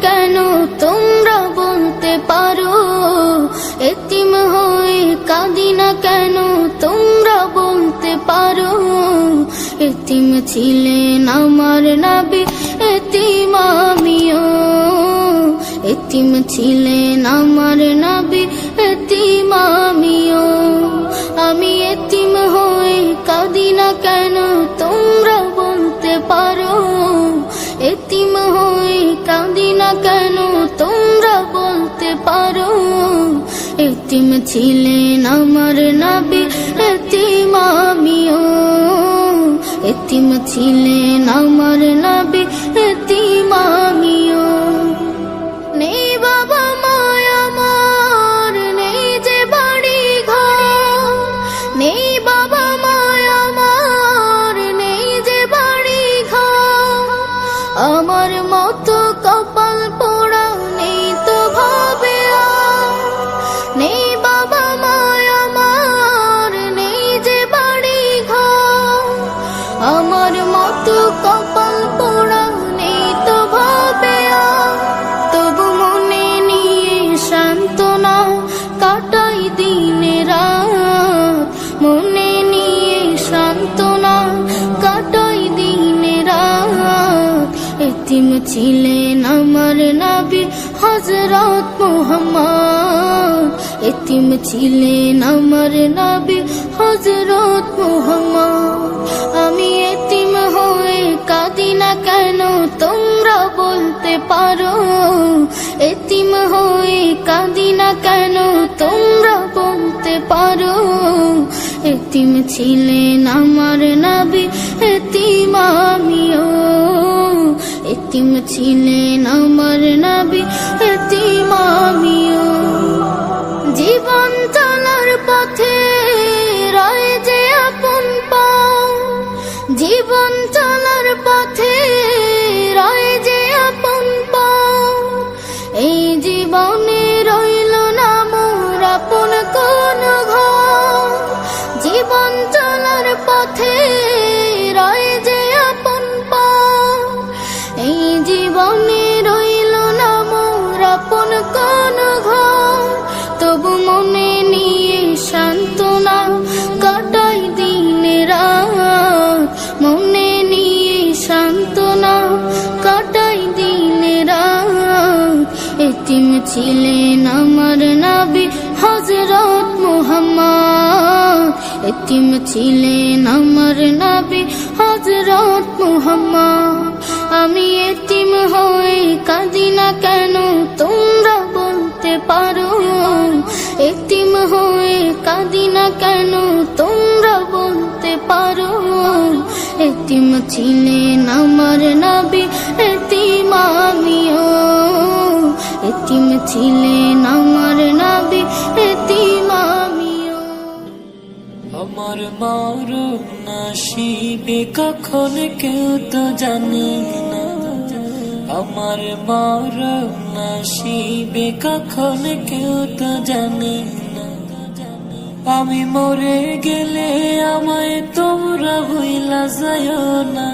কেন তোমরা বলতে পারো, এতিম হয়ে কাঁদি না কেন তোমরা বলতে পারো। এতিম ছিলেন আমার নবী, এতিম আমিও। এতিম ছিলেন আমার নবী, এতিম আমিও। আমি এতিম হয়ে কাঁদি না কেন তোমরা বলতে পারো, এতিম হয়ে কাঁদি না কেন তোমরা বলতে পারো। এতিম ছিলেন আমার নবী, এতিম আমিও। এতিম ছিলেন আমার নবী, এতিম আমিও। নেই বাবা মায় আমার, নেই যে বাড়ি ঘর। নেই বাবা মায় আমার, নেই যে বাড়ি ঘর। আমার মতো কপাল পোড়া নেই তো ভাবে আর। নেই বাবা মায় আমার, নেই যে বাড়ি ঘর। আমার মতো কপাল পোড়া নেই তো ভাবে আর। তবু মনে নিয়ে সান্ত্বনা কাটাই দিনে রাত। মনে নিয়ে সান্ত্বনা কাটাই দিনে রাত। এতিম ছিলেন আমার নবী হযরত মুহাম্মদ। এতিম ছিলেন আমার নবী হযরত মুহাম্মদ। আমি এতিম হয়ে কাঁদি না কেন তোমরা বলতে পারো, এতিম হয়ে কাঁদি না কেন তোমরা বলতে পারো। এতিম ছিলেন আমার নবী, এতিম আমিও। এতিম ছিলেন আমার নবী, এতিম আমিও। জীবন চলার পথে রয় যে আপন পাও। জীবন চলার পথে রয় যে আপন পাও। এই জীবনে রইল না মোর আপন কোন ঘর। জীবন চলার পথে রয় যে আপন পাও। এই জীবনে রইল না মোর আপন কোন ঘর। তবু মনে নিয়ে সান্ত্বনা কাটাই দিনে রাত। মনে নিয়ে সান্ত্বনা কাটাই দিনে রাত। এতিম ছিলেন আমার নবী হযরত মুহাম্মদ। এতিম ছিলেন আমার নবী হযরত মুহাম্মদ। আমি এতিম হয়ে কাঁদি না কেন তোমরা বলতে পারো, এতিম হয়ে কাঁদি না কেন তোমরা বলতে পারো। এতিম ছিলেন আমার নবী, এতিম আমিও। এতিম ছিলেন আমার নবী, এতিম আমিও। আমার মরণ নসিবে কখন কেউ তো জানে না। আমার মরণ নসিবে কখন কেউ তো জানে না। আমি মরে গেলে আমায় তোমরা ভুইলা যাইও না।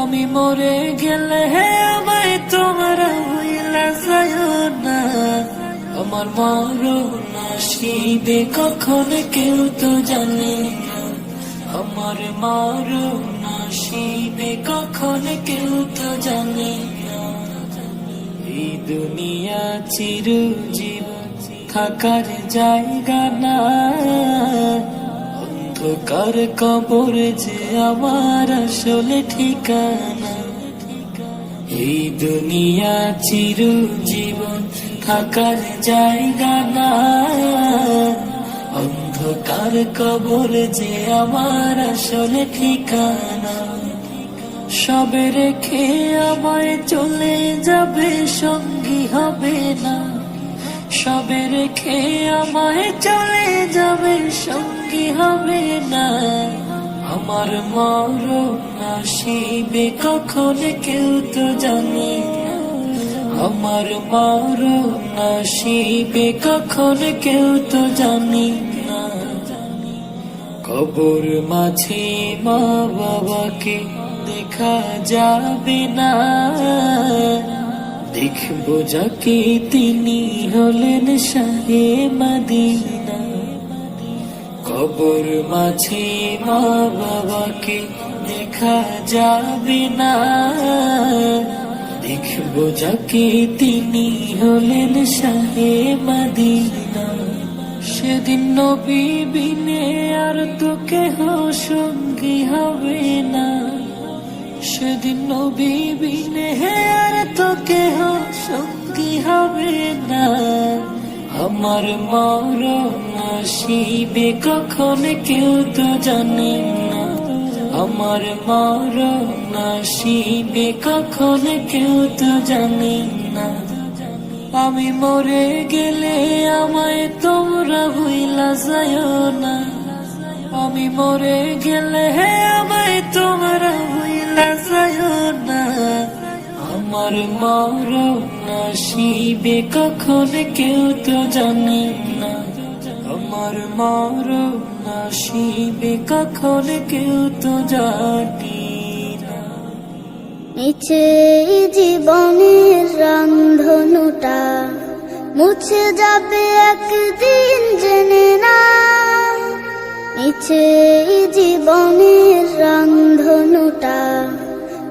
আমি মরে গেলে আমায় তোমরা ভুইলা যাইও না। আমার মরণ নসিবে কখন কেউ তো জানে না। আমার মরণ নসিবে কখন কেউ তো জানে না। এই দুনিয়া চিরজীবন থাকার জায়গা না। অন্ধকার কবর যে আমার আসলে ঠিকানা। এই দুনিয়া চিরজীবন থাকার জায়গা না। অন্ধকার কবর যে আমার আসলে ঠিকানা। সবে রেখে আমায় চলে যাবে, সঙ্গী হবে না। সবে রেখে আমায় চলে যাবে, সঙ্গী হবে না। আমার মরণ আসিবে কখন কেউ তো জানে না। আমার মরণ আসিবে কখন কেউ তো জানে না। কবর মাঝে মা বাবাকে দেখা যাবে না। দেখব যাকে তিনি হলেন শাহে মদিনা। কবর মাঝে মা বাবাকে দেখা যাবে না, দেখব যাকে তিনি হলেন শাহে মদিনা। সেদিন নবী বিনে আর তো কেহ সঙ্গী হবে না, সেদিন নবী বিনে আর তো কেহ সঙ্গী হবে না। আমার মরণ আসিবে কখন কেউ তো জানে না, আমার মরণ আসিবে কখন কেউ তো জানে না। আমি মরে গেলে আমায় তোমরা ভুইলা যাও না, আমি মরে গেলে আমায় তোমরা ভুইলা যাও না। আমার মরণ আসিবে কখন কেউ তো জানে না, আমার মরণ আসিবে কখন কেউ তো জানে না। নিচে জীবনের রংধনুটা মুছে যাবে একদিন জেনে না, নিচে জীবনের রংধনুটা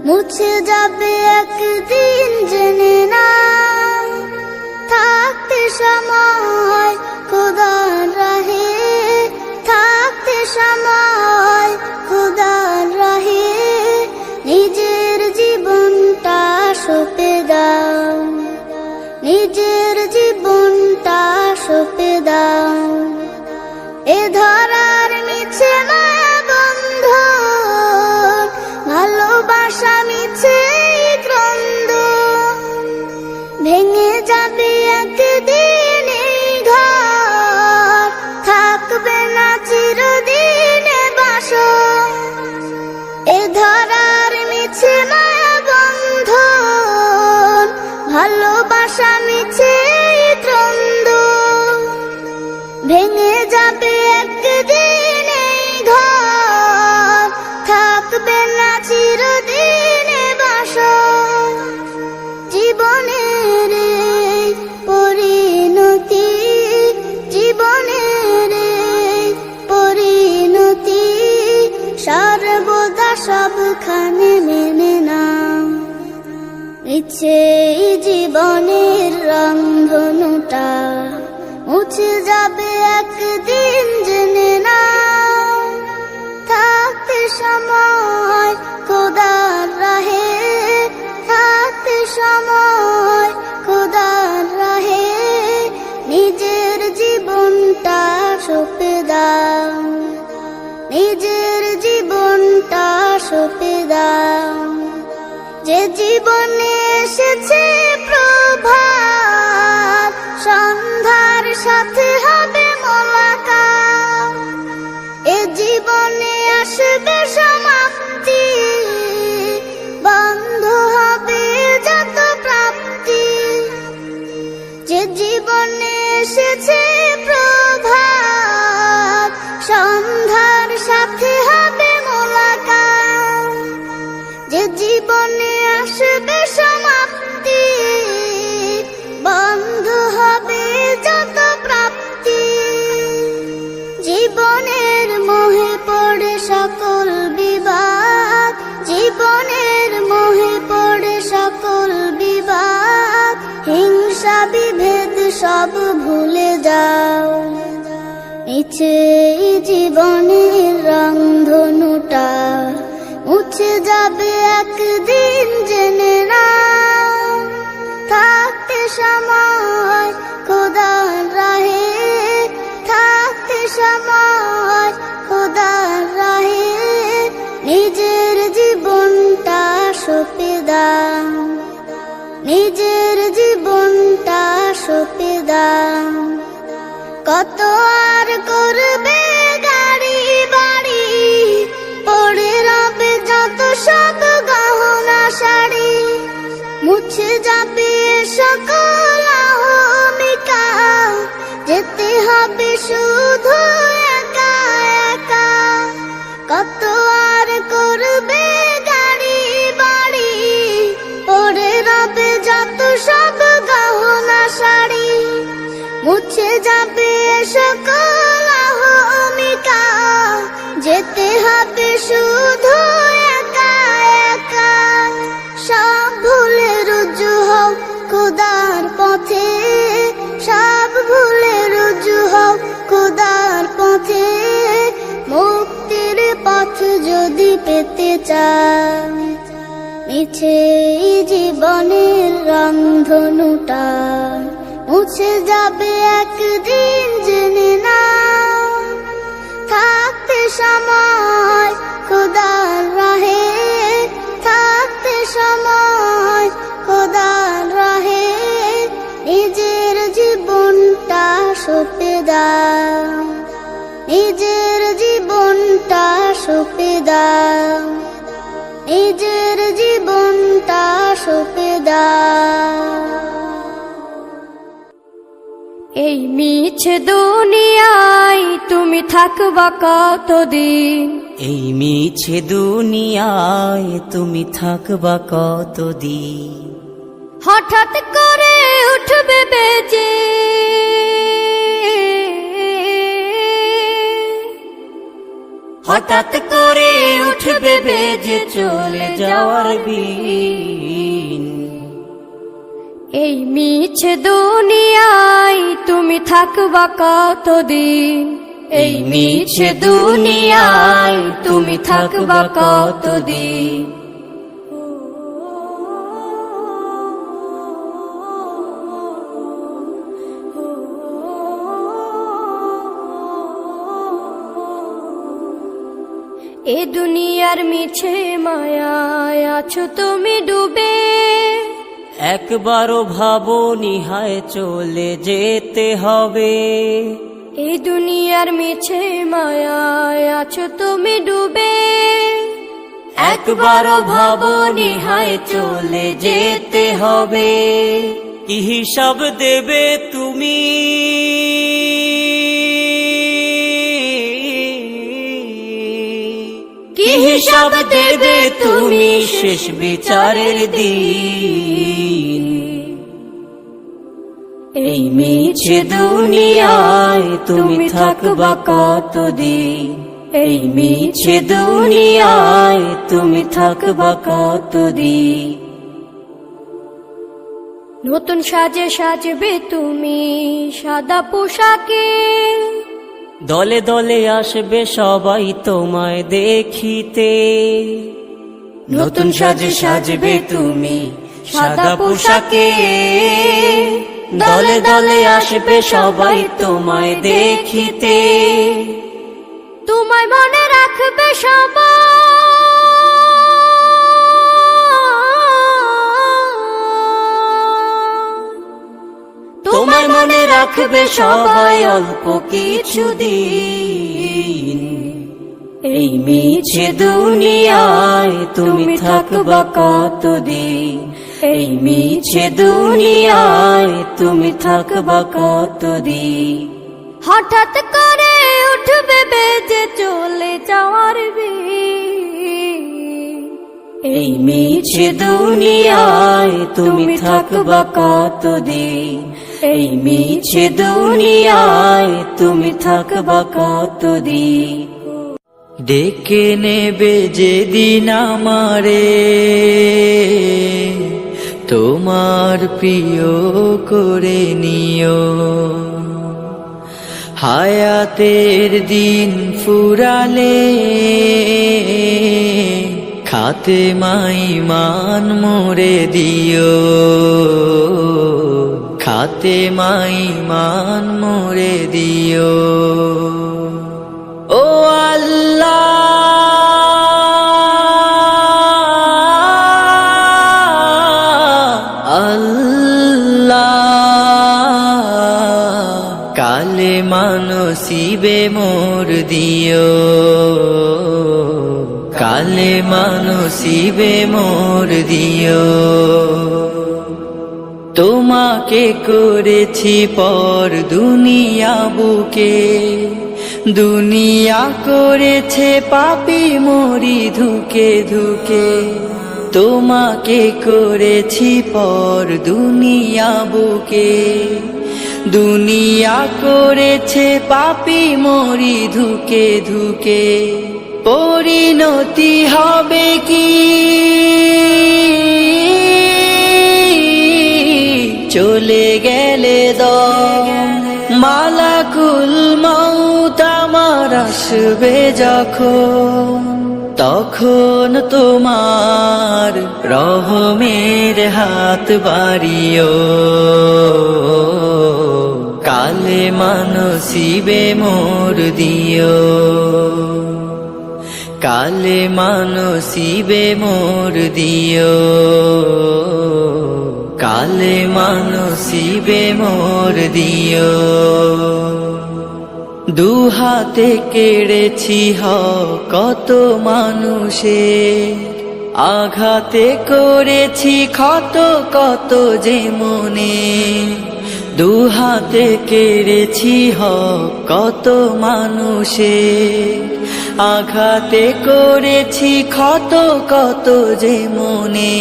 মুছে যাবে একদিন জেনে না। থাকতে সময় খোদার রাহে, থাকতে সময় খোদার রাহে নিজের জীবনটা সঁপে দাও, নিজের জীবনটা সঁপে দাও। এ ধরার মিছে মায়া বন্ধ, ভালোবাসা মিছে ক্রন্দ, ভেঙে যাবে একদিন এই ঘর, থাকবে না চিরদিনে বাসর। এ ধরার মিছে মায়া বন্ধ, ভালোবাসা মিছে দ্বন্দ্ব, ভেঙে যাবে একদিন এই ঘর, থাকবে না চিরদিনে বাসর। জীবনের এই পরিণতি, জীবনের এই পরিণতি সর্বদা সবখানে মেনে নাও। ইচ্ছে জীবনের রংধনুটা মুছে যাবে একদিন জেনে নাও। থাকতে সময় খোদার রাহে, থাকতে সময় খোদার রাহে নিজের জীবনটা সঁপে দাও, নিজের জীবনটা সঁপে দাও। যে জীবনে এসেছে প্রভাত, সন্ধ্যার সাথে হবে মোলাকাত। এ জীবনে আসবে সমাপ্তি, বন্ধ হবে যত প্রাপ্তি। যে জীবনে এসেছে প্রভাত, সন্ধ্যার সাথে হবে মোলাকাত। যে জীবনে আসবে সমাপ্তি, বন্ধ হবে যত প্রাপ্তি। জীবনের মোহে পড়ে সকল বিবাদ, জীবনের মোহে পড়ে সকল বিবাদ। হিংসা বিভেদ সব ভুলে যাও, ইচ্ছে জীবনের রংধনুটা মুছে যাবে একদিন জেনে নাও। থাকতে সময় খোদার রাহে, থাকতে সময় খোদার রাহে নিজের জীবনটা সঁপে দাও, নিজের জীবনটা সঁপে দাও। কত আর করবে গাড়ি বাড়ি, পড়ে রবে যত সব গহনা শাড়ি। মুছে যাবে সকল অহমিকা, যেতে হবে শুধু একা একা। কত আর করবে গাড়ি বাড়ি, পড়ে রবে যত সব মুছে যাবে সকল অহমিকা, যেতে হবে শুধু একা একা। সব ভুলে রুজু হও খোদার পথে, সব ভুলে রুজু হও খোদার পথে। মুক্তির পথ যদি পেতে চাও, মিছে জীবনের রংধনুটা মুছে যাবে একদিন, জেনে নাও। থাকতে সময় খোদার রাহে, থাকতে সময় খোদার রাহে, নিজের জীবনটা সঁপে দাও, নিজের জীবনটা সঁপে দাও, নিজের জীবনটা সঁপে দাও। এই মিছে দুনিয়ায় তুমি থাকবা কতদিন, এই মিছে দুনিয়ায় তুমি থাকবা কতদিন। হঠাৎ করে উঠবে বেজে হঠাৎ করে উঠবে বেজে চলে যাওয়ার দিন। এই মিছে দুনিয়ায় তুমি থাকবা কতদিন, এই মিছে দুনিয়ায় তুমি থাকবা কতদিন। এ দুনিয়ার মিছে মায়ায় আছো তুমি ডুবে, একবারও ভাবো নিহায় চলে যেতে হবে। এই দুনিয়ার মিছে মায়ায় আছো তুমি ডুবে, একবারও ভাবো নিহায় চলে যেতে হবে। কি হিসাব দেবে তুমি, কি হিসাব দেবে তুমি শেষ বিচারের দিন। এই মিছে দুনিয়ায় তুমি থাকবা কতদিন, এই মিছে দুনিয়ায় তুমি থাকবা কতদিন। নতুন সাজে সাজবে তুমি সাদা পোশাকে, দলে দলে আসবে সবাই তোমায় দেখিতে। নতুন সাজে সাজবে তুমি সাদা পোশাকে, দলে দলে আসবে সবাই তোমায় দেখিতে। তোমায় মনে রাখবে সবাই, তোমায় মনে রাখবে সবাই অল্প কিছুদিন। এই মিছে দুনিয়ায় তুমি থাকবা কতদিন, এই মিছে দুনিয়ায় তুমি থাকবা কতদিন। হঠাৎ করে উঠবে বেজে চলে যাওয়ার দিন। এই মিছে দুনিয়ায় তুমি থাকবা কতদিন, এই মিছে দুনিয়ায় তুমি থাকবা কতদিন। ডেকে নেবে যেদিন আমারে তোমার প্রিয় করে নিও। হায়াতের দিন ফুরালে খাতে মাইমান মোরে দিও, খাতে মাইমান মোরে দিও। ও আল্লাহ, কালে মানসিবে মোর দিও, কালে মানসিবে মোর দিও। তোমাকে করেছি পর দুনিয়া বুকে, দুনিয়া করেছে পাপী মরি ধুকে ধুকে। তোমাকে করেছি পর দুনিয়া বুকে, দুনিয়া করেছে পাপী মরি ধুকে ধুকে, পরিণতি হবে কি চলে গেলে দম। মালাকুল মউত আমার আসবে যখন, তখন তোমার রহমের হাত বাড়িও, কালেমা নসিবে মোর দিও, কালেমা নসিবে মোর দিও, কালেমা নসিবে মোর দিও। দুহাতে কেড়েছি কত মানুষের, আঘাতে করেছি ক্ষত কত যে মনে। দুহাতে কেড়েছি কত মানুষের, আঘাতে করেছি ক্ষত কত যে মনে।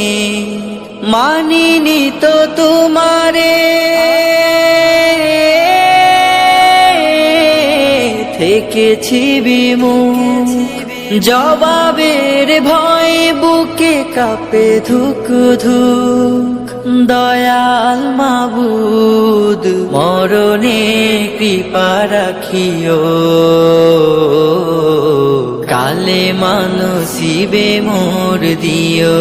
মানিনি তো তোমারে, থেকেছি বিমুখ, জবাবের ভয় বুকে কাঁপে ধুক ধুক। দয়াল মাবুদ মরণে কৃপা রাখিও, কালেমা নসিবে মোর দিও,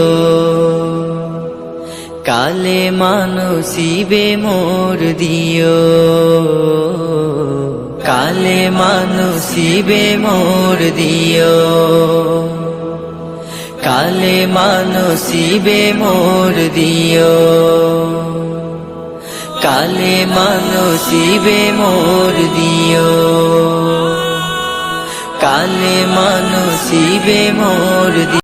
কালেমা নসিবে মোর দিও, কালেমা নসিবে মোর দিও, কালেমা নসিবে মোর দিও, কালেমা নসিবে মোর দিও, কালেমা নসিবে মোর দিও।